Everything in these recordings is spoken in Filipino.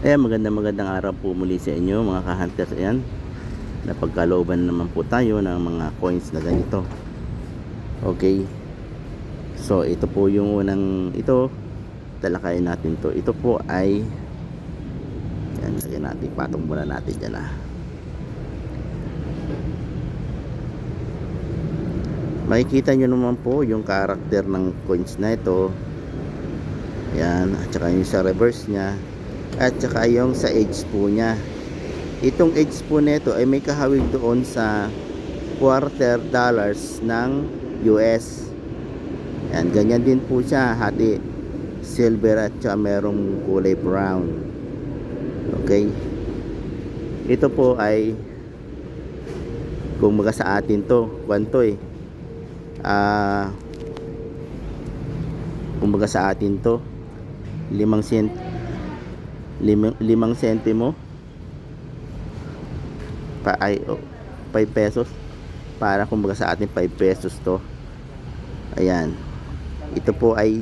Magandang araw po muli sa inyo mga ka-hunters. Ayan, napagkalooban naman po tayo ng mga coins na ganito. Okay, so ito po yung unang, ito talakayin natin to. Ito po ay, yan, lagyan natin, patong muna natin dyan Makikita nyo naman po yung karakter ng coins na ito. Yan, at saka yung sa reverse nya, at saka yung sa edge po nya. Itong edge po nito ay may kahawig doon sa quarter dollars ng US. Yan, ganyan din po siya, hati silver at saka merong kulay brown. Okay, ito po ay kung maga sa atin to, kwanto kumbaga sa atin to 5 sentimo pa ay 5 pesos, para kumbaga sa atin 5 pesos to. Ayan, ito po ay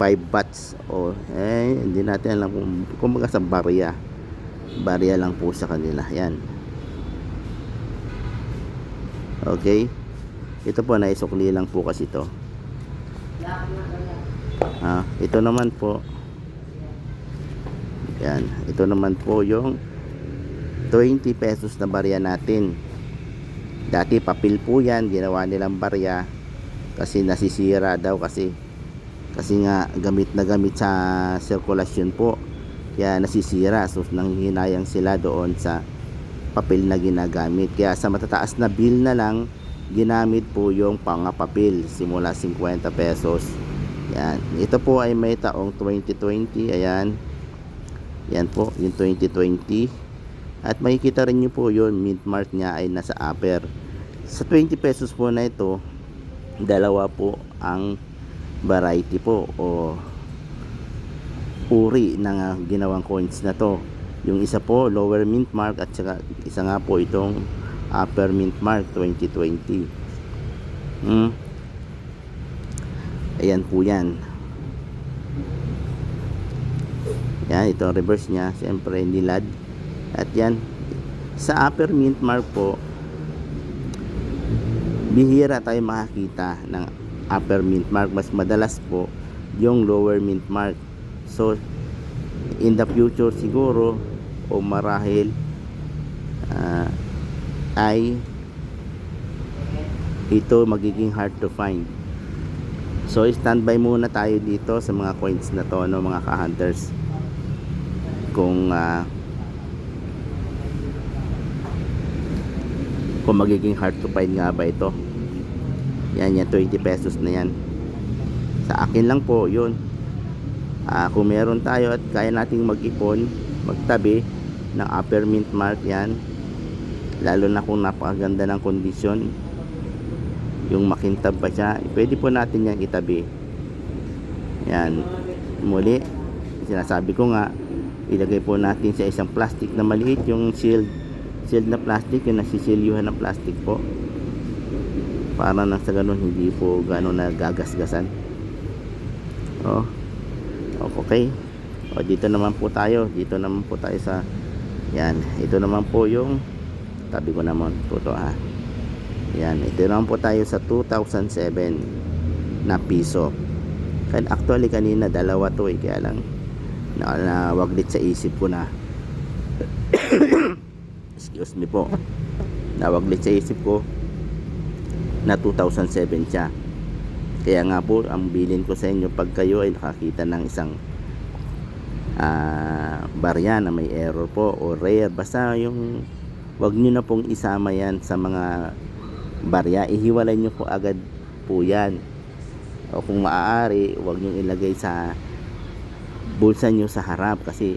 5 bahts hindi natin alam kung kumbaga sa barya lang po sa kanila. Ayan, okay, ito po naisukli lang po kasi ito. Ito naman po, yan, ito naman po yung 20 pesos na barya natin. Dati papel po yan, ginawa nilang barya kasi nasisira daw, kasi nga gamit na gamit sa sirkulasyon po, kaya nasisira. So nanghihinayang sila doon sa papel na ginagamit, kaya sa matataas na bill na lang ginamit po yung pangapapel simula 50 pesos. Yan, ito po ay may taong 2020. Ayan, yan po yung 2020, at makikita rin nyo po yun, mint mark nya ay nasa upper. Sa 20 pesos po na ito, dalawa po ang variety po o uri ng ginawang coins na to. Yung isa po lower mint mark, at saka isa nga po itong upper mint mark 2020. Ayan po yan. Yan, ito ang reverse nya, siyempre nilad. At yan, sa upper mint mark po, bihira tayo makakita ng upper mint mark. Mas madalas po yung lower mint mark. So in the future siguro, o marahil ay ito magiging hard to find. So standby muna tayo dito sa mga coins na to, no, mga ka-hunters. Kung magiging hard to find nga ba ito. Yan, 20 pesos na yan. Sa akin lang po yun. Kung meron tayo at kaya nating mag-ipon, magtabi ng upper mint mark, yan, lalo na kung napakaganda ng kondisyon, yung makintab pa siya, pwede po natin yan itabi. Yan, muli sinasabi ko nga, ilagay po natin sa isang plastic na maliit, yung sealed na plastic, yung nasisilyuhan ng plastic po, para nang sa ganun hindi po gano'n nagagasgasan. Okay. Dito naman po tayo sa, yan, ito naman po yung tabi ko naman po to. Yan, ito naman po tayo sa 2007 na piso. Actually kanina dalawa to kaya lang nawaglit sa isip ko na excuse me po, nawaglit sa isip ko na 2007 siya. Kaya nga po, ang bilin ko sa inyo, pag kayo ay nakakita ng isang barya na may error po o rare, basta yung wag nyo na pong isama yan sa mga barya, ihiwalay nyo po agad po yan. O kung maaari, wag nyo ilagay sa bulsa nyo sa harap, kasi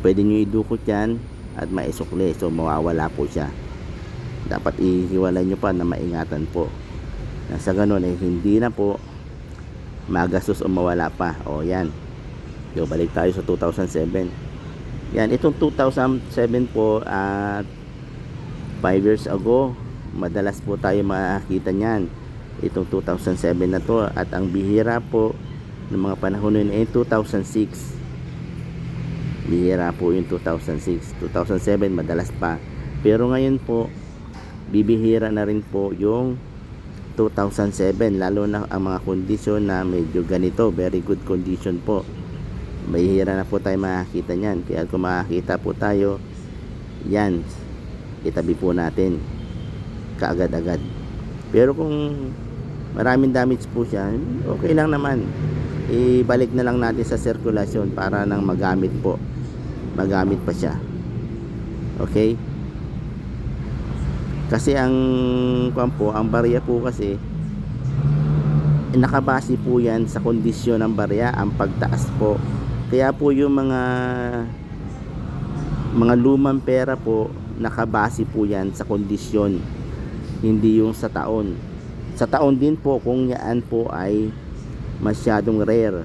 pwede nyo idukot yan at maisukli, so mawawala po siya. Dapat ihiwalay nyo pa na maingatan po, sa ganun hindi na po magastos o mawala pa. Yan, balik tayo sa 2007. Yan, itong 2007 po, at 5 years ago, madalas po tayo makakita niyan, itong 2007 na to. At ang bihira po ng mga panahon nun ay 2006. Bihira po yung 2006, 2007 madalas pa. Pero ngayon po, bibihira na rin po yung 2007, lalo na ang mga kondisyon na medyo ganito, very good condition po. Mahihira na po tayo makakita niyan. Kaya kung makakita po tayo, yan, itabi po natin kaagad-agad. Pero kung maraming damage po siya, okay lang naman. Ibalik na lang natin sa sirkulasyon para nang magamit po. Magamit pa siya. Okay? Kasi ang barya po kasi nakabase po yan sa kondisyon ng barya, ang pagtaas po. Kaya po yung mga lumang pera po, nakabase po yan sa kondisyon, hindi yung sa taon. Sa taon din po kung yan po ay masyadong rare.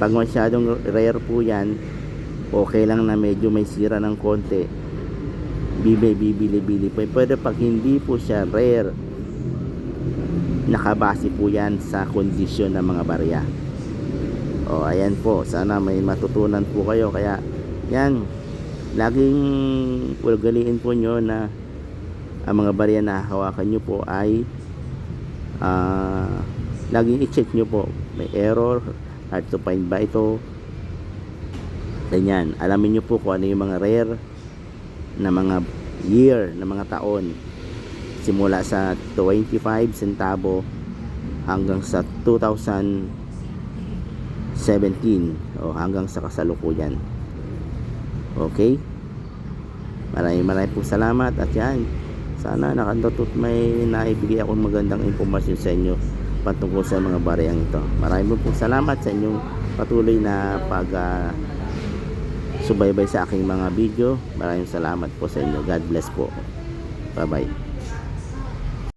Pag masyadong rare po yan, okay lang na medyo may sira ng konti, bibili po. Pero pag hindi po siya rare, nakabase po yan sa kondisyon ng mga barya. O ayan po, sana may matutunan po kayo. Kaya yan, laging ugaliin po nyo na ang mga barya na hawakan nyo po ay laging i-check nyo po, may error, hard to find ba ito, ganyan. Alamin nyo po kung ano yung mga rare na mga year, na mga taon, simula sa 25 centavo hanggang sa 2017 o hanggang sa kasalukuyan. Okay, maraming po salamat. At yan, sana nakatutot may naibigay akong magandang impormasyon sa inyo patungkol sa mga bariyang ito. Maraming po salamat sa inyong patuloy na subaybay sa aking mga video. Maraming salamat po sa inyo. God bless po. Bye bye.